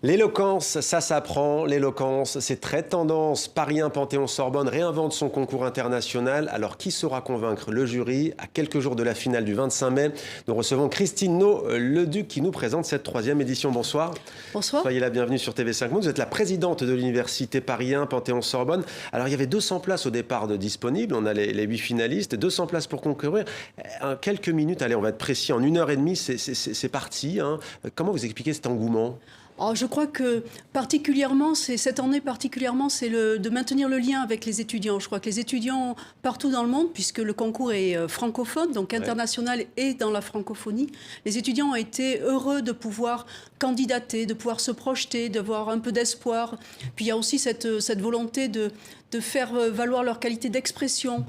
L'éloquence, ça s'apprend. L'éloquence, c'est très tendance. Paris 1 Panthéon-Sorbonne réinvente son concours international. Alors, qui saura convaincre le jury? À quelques jours de la finale du 25 mai, nous recevons Christine Nau-Leduc qui nous présente cette 3e édition. Bonsoir. Bonsoir. Soyez la bienvenue sur TV5 Monde. Vous êtes la présidente de l'université Paris 1 Panthéon-Sorbonne. Alors, il y avait 200 places au départ de disponibles. On a les 8 finalistes, 200 places pour concourir. En quelques minutes, allez, on va être précis. En 1h30, c'est parti. Hein. Comment vous expliquez cet engouement? Alors, je crois que cette année particulièrement, c'est de maintenir le lien avec les étudiants. Je crois que les étudiants partout dans le monde, puisque le concours est francophone, donc international et dans la francophonie, les étudiants ont été heureux de pouvoir candidater, de pouvoir se projeter, d'avoir un peu d'espoir. Puis il y a aussi cette volonté de faire valoir leur qualité d'expression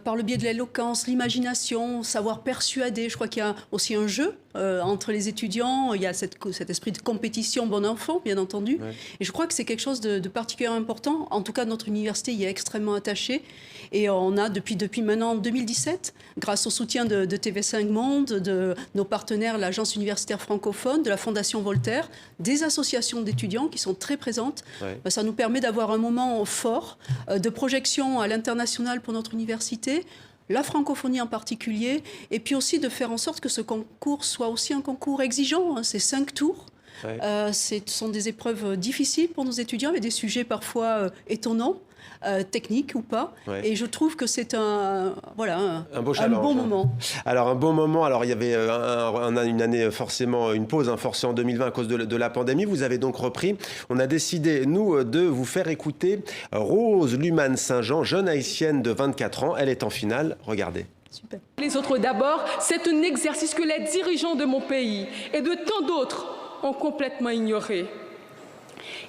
par le biais de l'éloquence, l'imagination, savoir persuader. Je crois qu'il y a aussi un jeu entre les étudiants. Il y a cet esprit de compétition bon enfant, bien entendu. Ouais. Et je crois que c'est quelque chose de particulièrement important. En tout cas, notre université y est extrêmement attachée. Et on a depuis maintenant 2017, grâce au soutien de TV5 Monde, de nos partenaires, l'Agence universitaire francophone, de la Fondation Voltaire, des associations d'étudiants qui sont très présentes. Ouais. Ça nous permet d'avoir un moment fort de projection à l'international pour notre université, la francophonie en particulier, et puis aussi de faire en sorte que ce concours soit aussi un concours exigeant. Hein, c'est 5 tours. Ouais. Ce sont des épreuves difficiles pour nos étudiants, avec des sujets parfois étonnants. Technique ou pas. Ouais. Et je trouve que c'est un bon moment. Alors, un bon moment. Alors, il y avait une année forcément, une pause forcée en 2020 à cause de la pandémie. Vous avez donc repris. On a décidé, nous, de vous faire écouter Rose Luman-Saint-Jean, jeune haïtienne de 24 ans. Elle est en finale. Regardez. Super. Les autres d'abord, c'est un exercice que les dirigeants de mon pays et de tant d'autres ont complètement ignoré.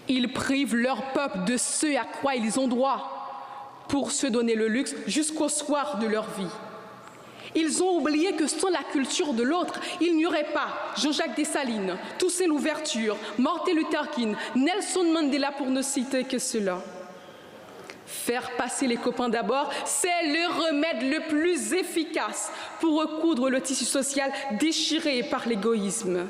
Ils privent leur peuple de ce à quoi ils ont droit pour se donner le luxe jusqu'au soir de leur vie. Ils ont oublié que sans la culture de l'autre, il n'y aurait pas Jean-Jacques Dessalines, Toussaint Louverture, Martin Luther King, Nelson Mandela pour ne citer que cela. Faire passer les copains d'abord, c'est le remède le plus efficace pour recoudre le tissu social déchiré par l'égoïsme.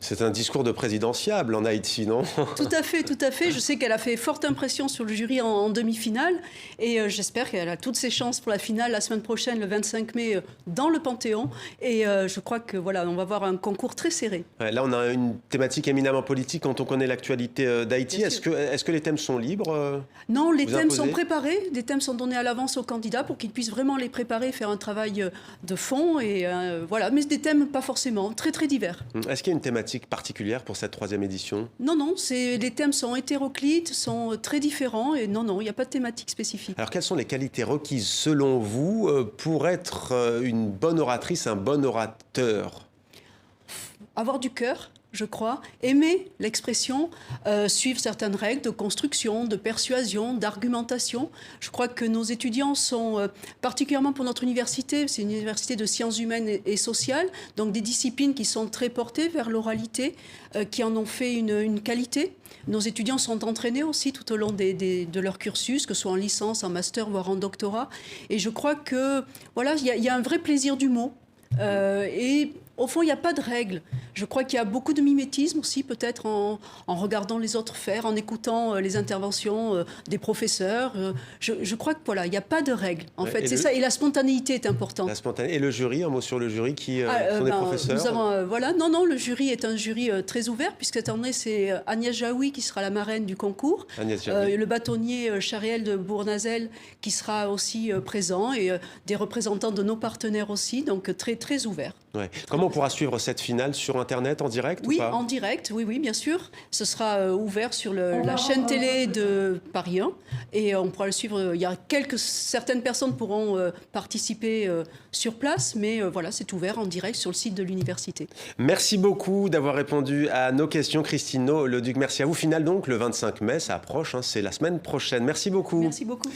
C'est un discours de présidentiable en Haïti, non? Tout à fait, tout à fait. Je sais qu'elle a fait forte impression sur le jury en demi-finale et j'espère qu'elle a toutes ses chances pour la finale la semaine prochaine, le 25 mai, dans le Panthéon. Et je crois que voilà, on va avoir un concours très serré. Ouais, là, on a une thématique éminemment politique quand on connaît l'actualité d'Haïti. Est-ce que les thèmes sont libres? Non, les thèmes sont préparés. Des thèmes sont donnés à l'avance aux candidats pour qu'ils puissent vraiment les préparer, faire un travail de fond. Et voilà, mais des thèmes pas forcément, très très divers. Est-ce qu'il y a une thématique particulière pour cette 3e édition? Non, les thèmes sont hétéroclites, sont très différents et non, il n'y a pas de thématique spécifique. Alors, quelles sont les qualités requises selon vous pour être une bonne oratrice, un bon orateur? Avoir du cœur, je crois, aimer l'expression, suivre certaines règles de construction, de persuasion, d'argumentation. Je crois que nos étudiants sont, particulièrement pour notre université, c'est une université de sciences humaines et sociales, donc des disciplines qui sont très portées vers l'oralité, qui en ont fait une qualité. Nos étudiants sont entraînés aussi tout au long de leur cursus, que ce soit en licence, en master, voire en doctorat. Et je crois que voilà, il y a un vrai plaisir du mot. Et au fond, il n'y a pas de règles. Je crois qu'il y a beaucoup de mimétisme aussi, peut-être en regardant les autres faire, en écoutant les interventions des professeurs. Je crois que voilà, il n'y a pas de règles. En fait, c'est ça. Et la spontanéité est importante. La spontanéité. Et le jury, un mot sur le jury qui sont des professeurs. Nous avons, voilà, non, le jury est un jury très ouvert, puisque cette année, c'est Agnès Jaoui qui sera la marraine du concours. Le bâtonnier Chariel de Bournazel qui sera aussi présent, et des représentants de nos partenaires aussi, donc très, très ouvert. Ouais. Comment on pourra suivre cette finale sur Internet, en direct Oui, ou pas? En direct, oui, bien sûr. Ce sera ouvert sur la chaîne télé de Paris 1 et on pourra le suivre. Il y a certaines personnes pourront participer sur place, mais voilà, c'est ouvert en direct sur le site de l'université. Merci beaucoup d'avoir répondu à nos questions, Christine Nau-Leduc. Merci à vous. Finale donc le 25 mai, ça approche, hein, c'est la semaine prochaine. Merci beaucoup. Merci beaucoup.